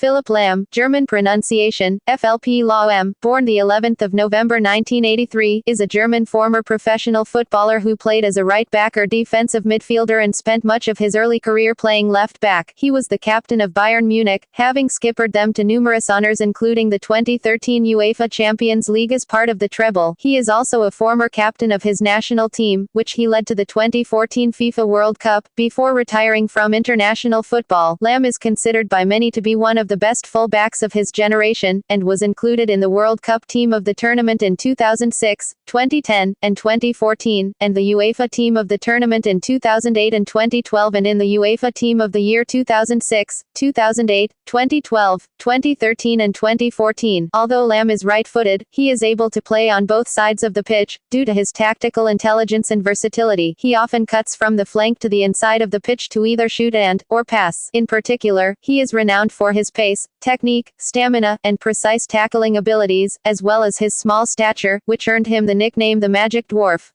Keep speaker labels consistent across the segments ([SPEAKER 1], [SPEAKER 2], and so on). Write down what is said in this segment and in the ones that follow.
[SPEAKER 1] Philipp Lahm, German pronunciation, Philipp Lahm, born the 11th of November 1983, is a German former professional footballer who played as a right back or defensive midfielder and spent much of his early career playing left back. He was the captain of Bayern Munich, having skippered them to numerous honors including the 2013 UEFA Champions League as part of the treble. He is also a former captain of his national team, which he led to the 2014 FIFA World Cup, before retiring from international football. Lahm is considered by many to be one of the best full-backs of his generation, and was included in the World Cup team of the tournament in 2006, 2010, and 2014, and the UEFA team of the tournament in 2008 and 2012 and in the UEFA team of the year 2006, 2008, 2012, 2013 and 2014. Although Lahm is right-footed, he is able to play on both sides of the pitch, due to his tactical intelligence and versatility. He often cuts from the flank to the inside of the pitch to either shoot or pass. In particular, he is renowned for his pace, technique, stamina, and precise tackling abilities, as well as his small stature, which earned him the nickname the Magic Dwarf.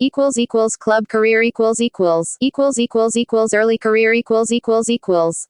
[SPEAKER 1] Club career early career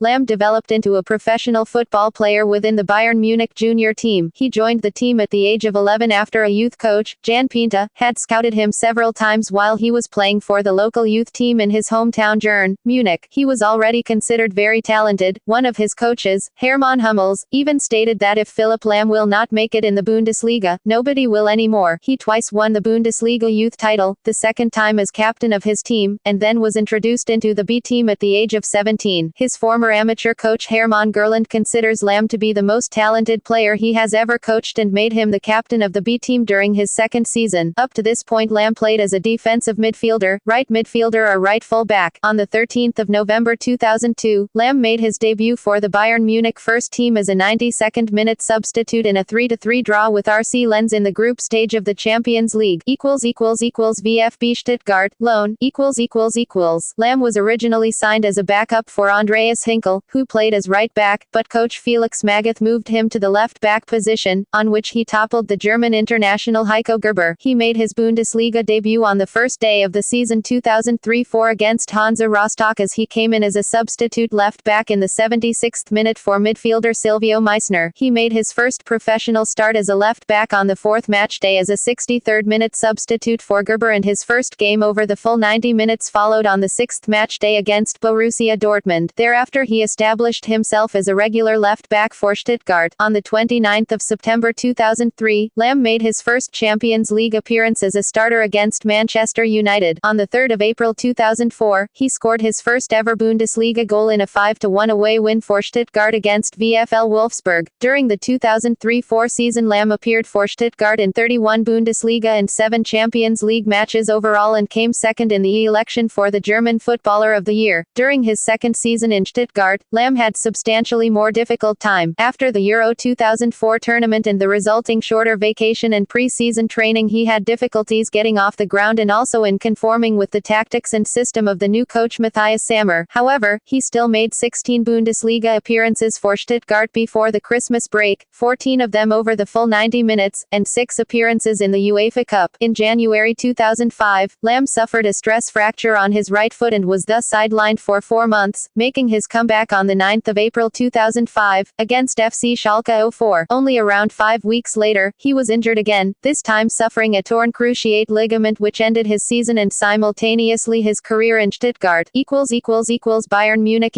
[SPEAKER 1] Lahm developed into a professional football player within the Bayern Munich junior team. He joined the team at the age of 11 after a youth coach, Jan Pinta, had scouted him several times while he was playing for the local youth team in his hometown Munich. He was already considered very talented. One of his coaches, Hermann Hummels, even stated that if Philipp Lahm will not make it in the Bundesliga, nobody will anymore. He twice won the Bundesliga youth title, the second time as captain of his team, and then was introduced into the B team at the age of 17. His former amateur coach Hermann Gerland considers Lahm to be the most talented player he has ever coached and made him the captain of the B team during his second season. Up to this point Lahm played as a defensive midfielder, right midfielder or right full back. On the 13th of November 2002, Lahm made his debut for the Bayern Munich first team as a 92nd minute substitute in a 3-3 draw with RC Lens in the group stage of the Champions League. VfB Stuttgart, loan, Lahm was originally signed as a backup for Andreas Hinkel, who played as right back, but coach Felix Magath moved him to the left back position, on which he toppled the German international Heiko Gerber. He made his Bundesliga debut on the first day of the season 2003-04 against Hansa Rostock as he came in as a substitute left back in the 76th minute for midfielder Silvio Meissner. He made his first professional start as a left back on the fourth match day as a 63rd minute substitute for Gerber, and his first game over the full 90 minutes followed on the sixth match day against Borussia Dortmund. Thereafter he established himself as a regular left back for Stuttgart. On the 29th of September 2003, Lahm made his first Champions League appearance as a starter against Manchester United. On the 3rd of April 2004, he scored his first ever Bundesliga goal in a 5-1 away win for Stuttgart against VfL Wolfsburg. During the 2003-04 season Lahm appeared for Stuttgart in 31 Bundesliga and 7 Champions League matches overall and came second in the election for the German Footballer of the Year. During his second season in Stuttgart, Lahm had substantially more difficult time. After the Euro 2004 tournament and the resulting shorter vacation and pre-season training, he had difficulties getting off the ground and also in conforming with the tactics and system of the new coach Matthias Sammer. However, he still made 16 Bundesliga appearances for Stuttgart before the Christmas break, 14 of them over the full 90 minutes, and 6 appearances in the UEFA Cup. In January 2005, Lahm suffered a stress fracture on his right foot and was thus sidelined for 4 months, making his comeback on the 9th of April 2005, against FC Schalke 04. Only around 5 weeks later, he was injured again, this time suffering a torn cruciate ligament which ended his season and simultaneously his career in Stuttgart. Bayern Munich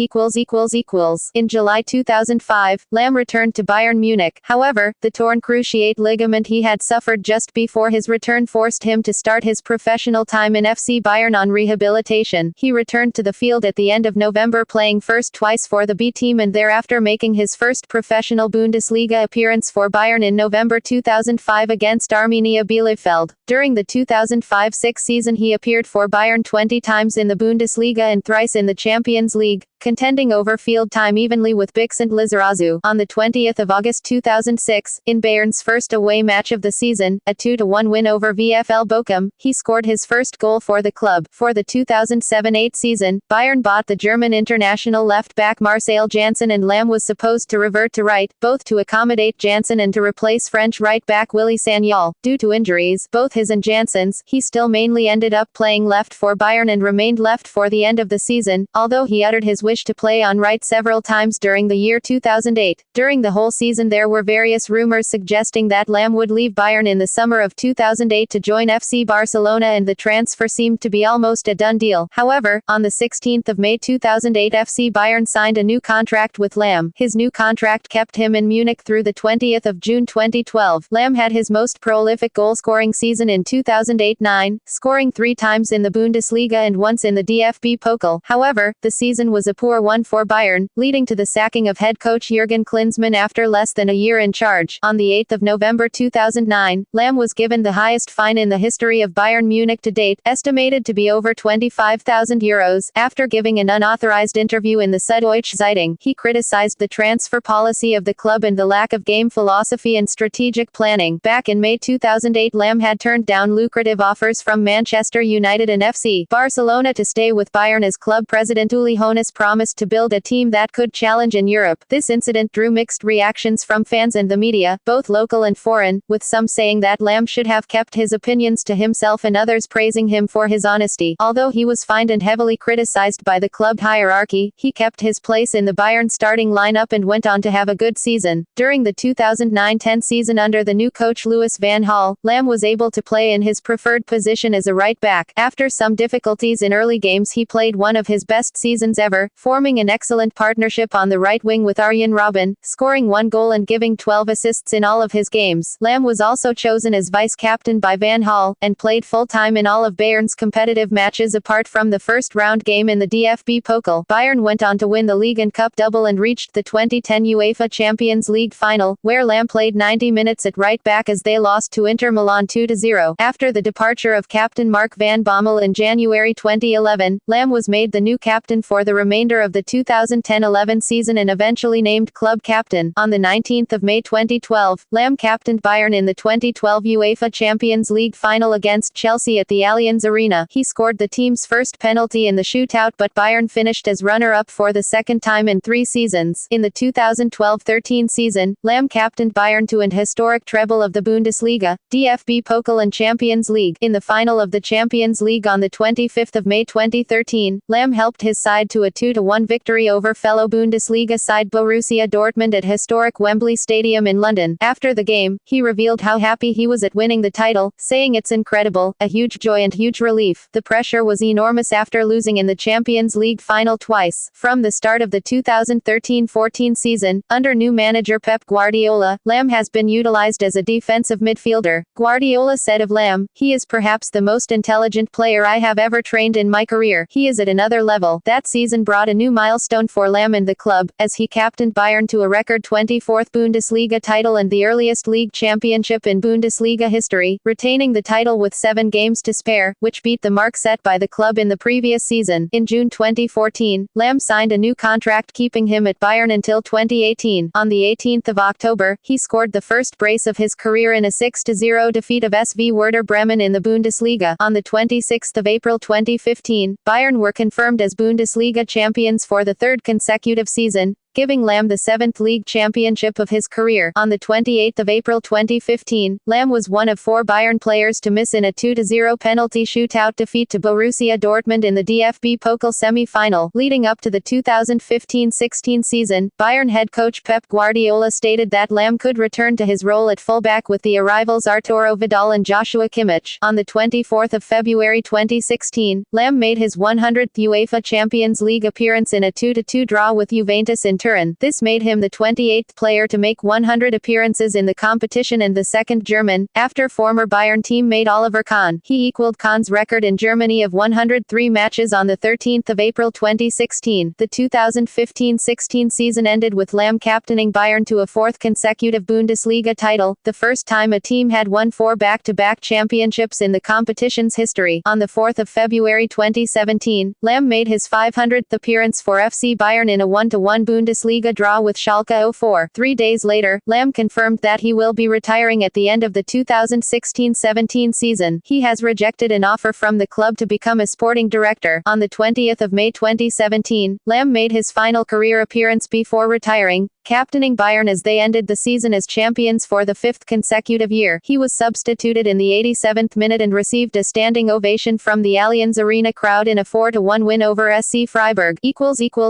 [SPEAKER 1] In July 2005, Lahm returned to Bayern Munich. However, the torn cruciate ligament he had suffered just before his return forced him to start his professional time in FC Bayern on rehabilitation. He returned to the field at the end of November, playing first twice for the B team and thereafter making his first professional Bundesliga appearance for Bayern in November 2005 against Arminia Bielefeld. During the 2005-06 season he appeared for Bayern 20 times in the Bundesliga and thrice in the Champions League, contending over field time evenly with Bix and Lizarazu. On the 20th of August 2006, in Bayern's first away match of the season, a 2-1 win over VfL Bochum, he scored his first goal for the club. For the 2007-08 season, Bayern bought the German international left-back Marcel Janssen, and Lahm was supposed to revert to right, both to accommodate Janssen and to replace French right-back Willy Sagnol. Due to injuries, both his and Janssen's, he still mainly ended up playing left for Bayern and remained left for the end of the season, although he uttered his wish to play on right several times during the year 2008. During the whole season there were various rumors suggesting that Lahm would leave Bayern in the summer of 2008 to join FC Barcelona, and the transfer seemed to be almost a done deal. However, on the 16th of May 2008 FC Bayern signed a new contract with Lahm. His new contract kept him in Munich through the 20th of June 2012. Lahm had his most prolific goal-scoring season in 2008-09, scoring 3 times in the Bundesliga and once in the DFB Pokal. However, the season was a poor one for Bayern, leading to the sacking of head coach Jürgen Klinsmann after less than a year in charge. On the 8th of November 2009, Lahm was given the highest fine in the history of Bayern Munich to date, estimated to be over €25,000, after giving an unauthorized interview in the Süddeutsche Zeitung. He criticized the transfer policy of the club and the lack of game philosophy and strategic planning. Back in May 2008, Lahm had turned down lucrative offers from Manchester United and FC Barcelona to stay with Bayern as club president Uli Hoeneß promised to build a team that could challenge in Europe. This incident drew mixed reactions from fans and the media, both local and foreign, with some saying that Lahm should have kept his opinions to himself and others praising him for his honesty. Although he was fined and heavily criticized by the club hierarchy, he kept his place in the Bayern starting lineup and went on to have a good season. During the 2009-10 season under the new coach Louis van Gaal, Lahm was able to play in his preferred position as a right back. After some difficulties in early games, he played one of his best seasons ever, forming an excellent partnership on the right wing with Arjen Robben, scoring 1 goal and giving 12 assists in all of his games. Lahm was also chosen as vice-captain by Van Gaal, and played full-time in all of Bayern's competitive matches apart from the first-round game in the DFB Pokal. Bayern went on to win the league and cup double and reached the 2010 UEFA Champions League final, where Lahm played 90 minutes at right back as they lost to Inter Milan 2-0. After the departure of captain Mark van Bommel in January 2011, Lahm was made the new captain for the remainder of the 2010-11 season and eventually named club captain. On the 19th of May 2012, Lahm captained Bayern in the 2012 UEFA Champions League final against Chelsea at the Allianz Arena. He scored the team's first penalty in the shootout, but Bayern finished as runner-up for the second time in 3 seasons. In the 2012-13 season, Lahm captained Bayern to an historic treble of the Bundesliga, DFB Pokal and Champions League. In the final of the Champions League on the 25th of May 2013, Lahm helped his side to a 2-1 victory over fellow Bundesliga side Borussia Dortmund at historic Wembley Stadium in London. After the game, he revealed how happy he was at winning the title, saying it's incredible, a huge joy and huge relief. The pressure was enormous after losing in the Champions League final twice. From the start of the 2013-14 season, under new manager Pep Guardiola, Lahm has been utilized as a defensive midfielder. Guardiola said of Lahm, "He is perhaps the most intelligent player I have ever trained in my career. He is at another level." That season brought a new milestone for Lahm and the club, as he captained Bayern to a record 24th Bundesliga title and the earliest league championship in Bundesliga history, retaining the title with 7 games to spare, which beat the mark set by the club in the previous season. In June 2014, Lahm signed a new contract keeping him at Bayern until 2018. On the 18th of October, he scored the first brace of his career in a 6-0 defeat of SV Werder Bremen in the Bundesliga. On the 26th of April 2015, Bayern were confirmed as Bundesliga champions for the 3rd consecutive season, giving Lahm the 7th league championship of his career. On the 28th of April 2015, Lahm was one of 4 Bayern players to miss in a 2-0 penalty shootout defeat to Borussia Dortmund in the DFB Pokal semi-final. Leading up to the 2015-16 season, Bayern head coach Pep Guardiola stated that Lahm could return to his role at fullback with the arrivals Arturo Vidal and Joshua Kimmich. On the 24th of February 2016, Lahm made his 100th UEFA Champions League appearance in a 2-2 draw with Juventus in Turin. This made him the 28th player to make 100 appearances in the competition and the 2nd German, after former Bayern teammate Oliver Kahn. He equaled Kahn's record in Germany of 103 matches on the 13th of April 2016. The 2015-16 season ended with Lahm captaining Bayern to a 4th consecutive Bundesliga title, the first time a team had won 4 back-to-back championships in the competition's history. On the 4th of February 2017, Lahm made his 500th appearance for FC Bayern in a 1-1 Bundesliga draw with Schalke 04. 3 days later, Lahm confirmed that he will be retiring at the end of the 2016-17 season. He has rejected an offer from the club to become a sporting director. On the 20th of May 2017, Lahm made his final career appearance before retiring, captaining Bayern as they ended the season as champions for the fifth consecutive year. He was substituted in the 87th minute and received a standing ovation from the Allianz Arena crowd in a 4-1 win over SC Freiburg.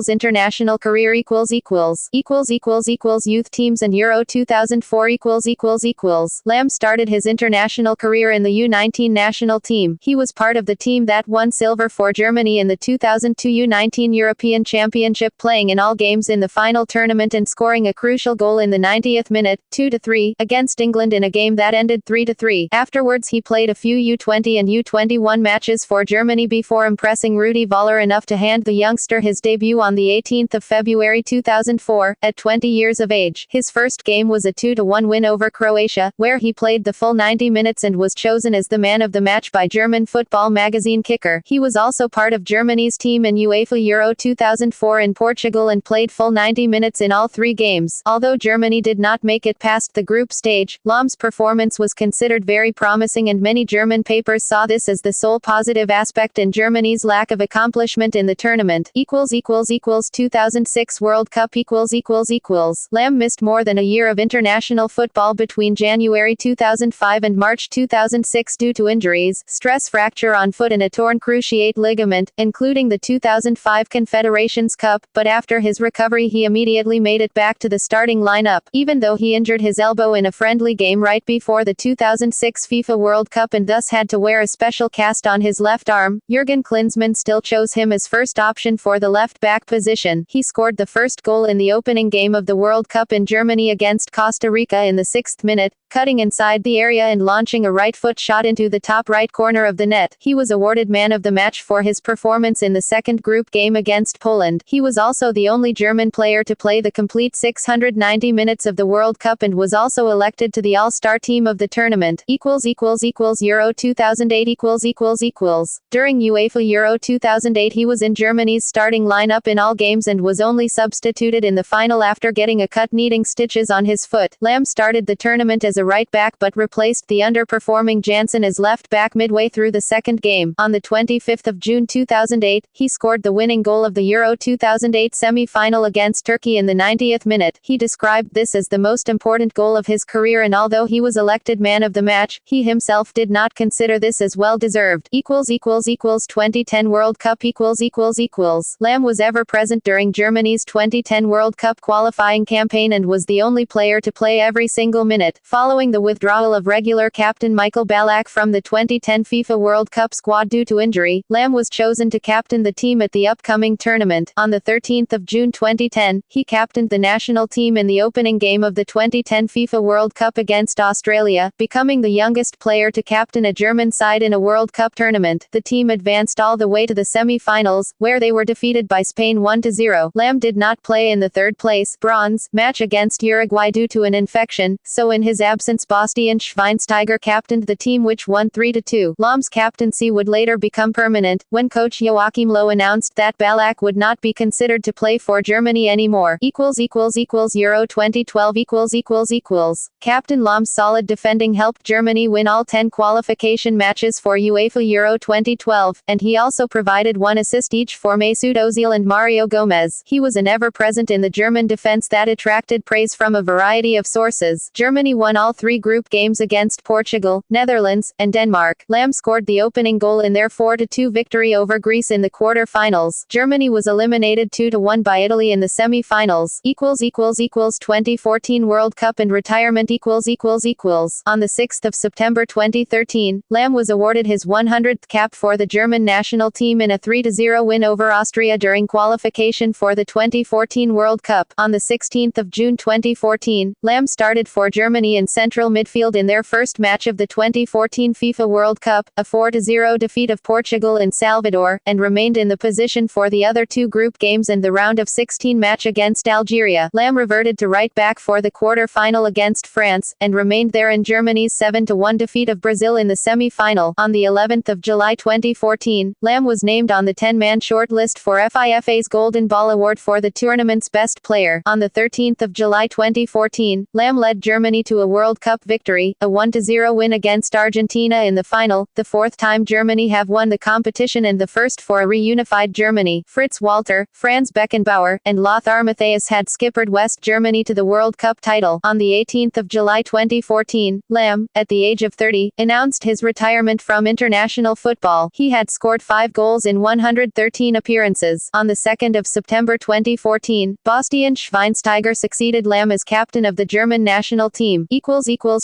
[SPEAKER 1] International career youth teams and Euro 2004 Lahm started his international career in the U19 national team. He was part of the team that won silver for Germany in the 2002 U19 European Championship, playing in all games in the final tournament and scoring a crucial goal in the 90th minute, 2-3, against England in a game that ended 3-3. Afterwards he played a few U20 and U21 matches for Germany before impressing Rudi Völler enough to hand the youngster his debut on the 18th of February 2004, at 20 years of age. His first game was a 2-1 win over Croatia, where he played the full 90 minutes and was chosen as the man of the match by German football magazine Kicker. He was also part of Germany's team in UEFA Euro 2004 in Portugal and played full 90 minutes in all three games. Although Germany did not make it past the group stage, Lahm's performance was considered very promising, and many German papers saw this as the sole positive aspect in Germany's lack of accomplishment in the tournament. 2006 World Cup Lahm missed more than a year of international football between January 2005 and March 2006 due to injuries, stress fracture on foot and a torn cruciate ligament, including the 2005 Confederations Cup, but after his recovery he immediately made it back to the starting lineup, even though he injured his elbow in a friendly game right before the 2006 FIFA World Cup and thus had to wear a special cast on his left arm. Jurgen Klinsmann still chose him as first option for the left-back position. He scored the first goal in the opening game of the World Cup in Germany against Costa Rica in the 6th minute, cutting inside the area and launching a right-foot shot into the top right corner of the net. He was awarded man of the match for his performance in the second group game against Poland. He was also the only German player to play the complete 690 minutes of the World Cup and was also elected to the All-Star team of the tournament. Euro 2008 During UEFA Euro 2008 he was in Germany's starting lineup in all games and was only substituted in the final after getting a cut needing stitches on his foot. Lahm started the tournament as a right back but replaced the underperforming Janssen as left back midway through the second game. On the 25th of June 2008, he scored the winning goal of the Euro 2008 semi-final against Turkey in the 90th minute. He described this as the most important goal of his career, and although he was elected man of the match, he himself did not consider this as well deserved. 2010 World Cup Lahm was ever present during Germany's 2010 World Cup qualifying campaign and was the only player to play every single minute. Following the withdrawal of regular captain Michael Ballack from the 2010 FIFA World Cup squad due to injury, Lahm was chosen to captain the team at the upcoming tournament. On the 13th of June 2010, he captained the national team in the opening game of the 2010 FIFA World Cup against Australia, becoming the youngest player to captain a German side in a World Cup tournament. The team advanced all the way to the semi-finals, where they were defeated by Spain 1-0. Lahm did not play in the third-place bronze match against Uruguay due to an infection, so in his absence Bastian Schweinsteiger captained the team, which won 3-2. Lahm's captaincy would later become permanent, when coach Joachim Low announced that Ballack would not be considered to play for Germany anymore. Euro 2012 Captain Lahm's solid defending helped Germany win all 10 qualification matches for UEFA Euro 2012, and he also provided one assist each for Mesut Ozil and Mario Gomez. He was an ever-present in the German defense that attracted praise from a variety of sources. Germany won all three group games against Portugal, Netherlands, and Denmark. Lahm scored the opening goal in their 4-2 victory over Greece in the quarter-finals. Germany was eliminated 2-1 by Italy in the semi-finals. 2014 World Cup and retirement On the 6th of September 2013, Lahm was awarded his 100th cap for the German national team in a 3-0 win over Austria during qualification for the 2014 World Cup. On the 16th of June 2014, Lahm started for Germany in central midfield in their first match of the 2014 FIFA World Cup, a 4-0 defeat of Portugal in Salvador, and remained in the position for the other two group games and the round of 16 match against Algeria. Lahm reverted to right back for the quarter-final against France, and remained there in Germany's 7-1 defeat of Brazil in the semi-final. On the 11th of July 2014, Lahm was named on the 10-man short list for FIFA's Golden Ball Award for the tournament's best player. On the 13th of July 2014, Lahm led Germany to a World World Cup victory, a 1-0 win against Argentina in the final, the fourth time Germany have won the competition and the first for a reunified Germany. Fritz Walter, Franz Beckenbauer, and Lothar Matthäus had skippered West Germany to the World Cup title. On the 18th of July 2014, Lahm, at the age of 30, announced his retirement from international football. He had scored 5 goals in 113 appearances. On the 2nd of September 2014, Bastian Schweinsteiger succeeded Lahm as captain of the German national team.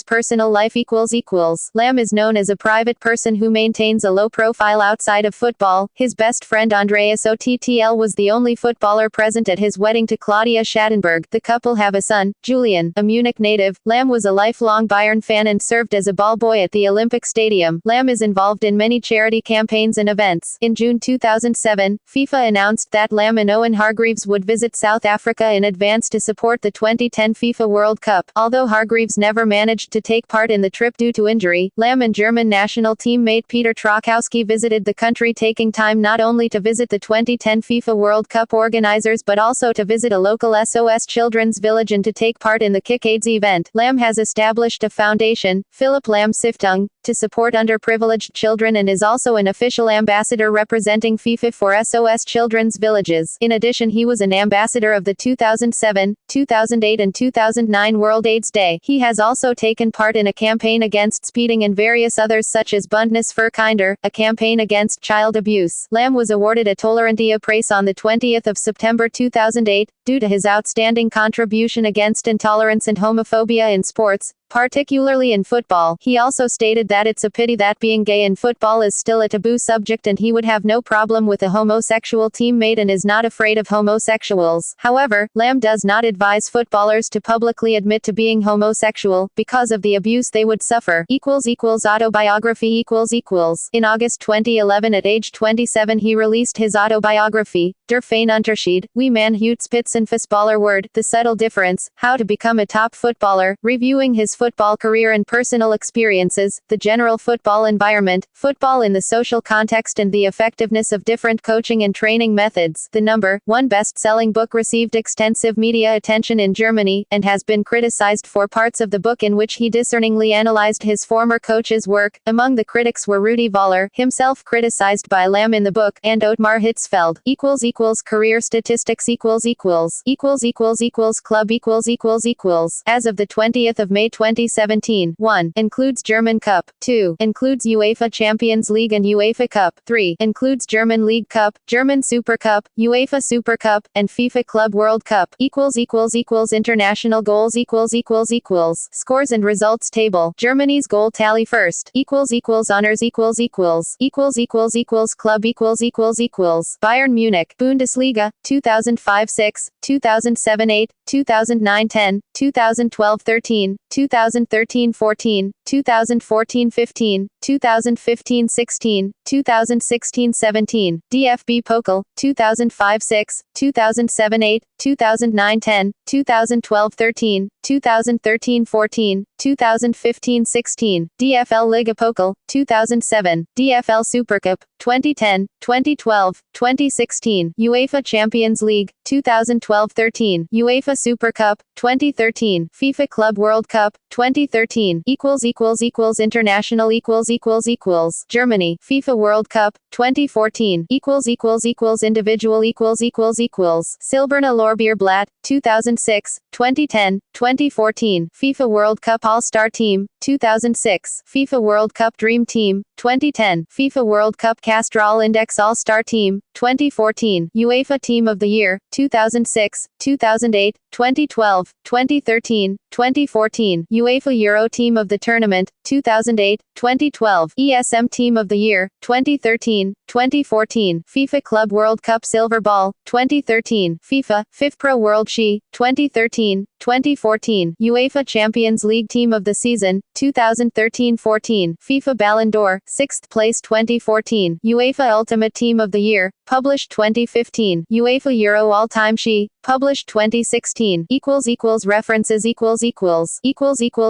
[SPEAKER 1] Personal life Lahm is known as a private person who maintains a low profile outside of football. His best friend Andreas Ottl was the only footballer present at his wedding to Claudia Schattenberg. The couple have a son, Julian, a Munich native. Lahm was a lifelong Bayern fan and served as a ball boy at the Olympic Stadium. Lahm is involved in many charity campaigns and events. In June 2007, FIFA announced that Lahm and Owen Hargreaves would visit South Africa in advance to support the 2010 FIFA World Cup. Although Hargreaves never managed to take part in the trip due to injury, Lahm and German national teammate Peter Trochowski visited the country, taking time not only to visit the 2010 FIFA World Cup organizers but also to visit a local SOS Children's Village and to take part in the Kick AIDS event. Lahm has established a foundation, Philipp Lahm Stiftung, to support underprivileged children and is also an official ambassador representing FIFA for SOS Children's Villages. In addition, he was an ambassador of the 2007, 2008 and 2009 World AIDS Day. He has also taken part in a campaign against speeding and various others such as Bündnis für Kinder, a campaign against child abuse. Lahm was awarded a Tolerantia Prize on the 20th of September 2008, due to his outstanding contribution against intolerance and homophobia in sports, particularly in football. He also stated that it's a pity that being gay in football is still a taboo subject and he would have no problem with a homosexual teammate and is not afraid of homosexuals. However, Lahm does not advise footballers to publicly admit to being homosexual, because of the abuse they would suffer. Autobiography In August 2011 at age 27 he released his autobiography, Der feine Unterschied, Wie man het Spitzenfußballer wird, The Subtle Difference, How to Become a Top Footballer, reviewing his football career and personal experiences, the general football environment, football in the social context and the effectiveness of different coaching and training methods. The number 1 best-selling book received extensive media attention in Germany, and has been criticized for parts of the book in which he discerningly analyzed his former coach's work. Among the critics were Rudi Völler, himself criticized by Lahm in the book, and Ottmar Hitzfeld. Career statistics Club As of the 20th of May 2017, 1. Includes German Cup. 2. Includes UEFA Champions League and UEFA Cup. 3. Includes German League Cup, German Super Cup, UEFA Super Cup, and FIFA Club World Cup. International goals Scores and results table. Germany's goal tally first. Honors Club Bayern Munich, Bundesliga, 2005-6, 2007-8, 2009-10, 2012-13, 2013-14, 2014-15, 2015-16, 2016-17, DFB Pokal, 2005-6, 2007-8, 2009-10, 2012-13, 2013-14, 2015-16, DFL Liga Pokal, 2007, DFL Supercup, 2010, 2012, 2016, UEFA Champions League, 2012-13, UEFA Super Cup, 2013, FIFA Club World Cup, 2013, International Germany, FIFA World Cup, 2014, Individual Silberner Lorbeerblatt, 2006, 2010, 2014, FIFA World Cup All-Star Team, 2006, FIFA World Cup Dream Team, 2010, FIFA World Cup Castrol Index All-Star Team, 2014, UEFA Team of the Year, 2006, 2008, 2012, 2013, 2014, UEFA Euro Team of the Tournament, 2008, 2012, ESM Team of the Year, 2013, 2014, FIFA Club World Cup Silver Ball, 2013, FIFA, FIFPro World Ski, 2013, 2014, UEFA Champions League Team of the Season, 2013-14, FIFA Ballon d'Or, 6th place 2014, UEFA Ultimate Team of the Year, published 2015, UEFA Euro All-Time Ski, published 2016, references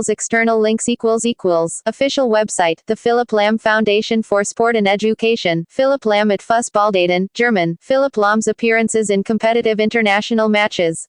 [SPEAKER 1] external links official website, the Philipp Lahm Foundation for Sport and Education, Philipp Lahm at Fußballdaten, German, Philipp Lahm's appearances in competitive international matches.